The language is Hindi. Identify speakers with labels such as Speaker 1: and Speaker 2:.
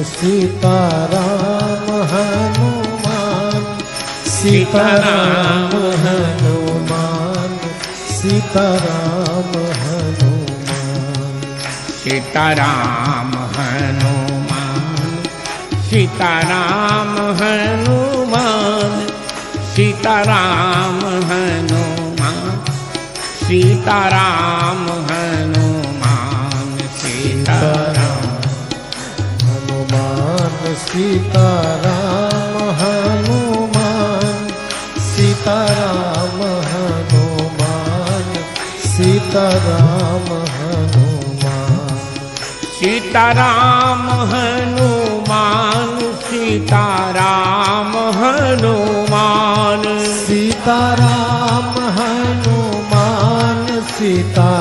Speaker 1: सीताराम हनुमान सीताराम हनुमान सीताराम हनुमान
Speaker 2: सीताराम हनुमान सीताराम हनुमान सीताराम हनुमान सीताराम हनुमान सीताराम
Speaker 1: हनुमान सीताराम हनुमान सीताराम हनुमान सीताराम हनुमान
Speaker 2: सीताराम हनुमान सीताराम हनुमान
Speaker 1: सीताराम हनुमान सीताराम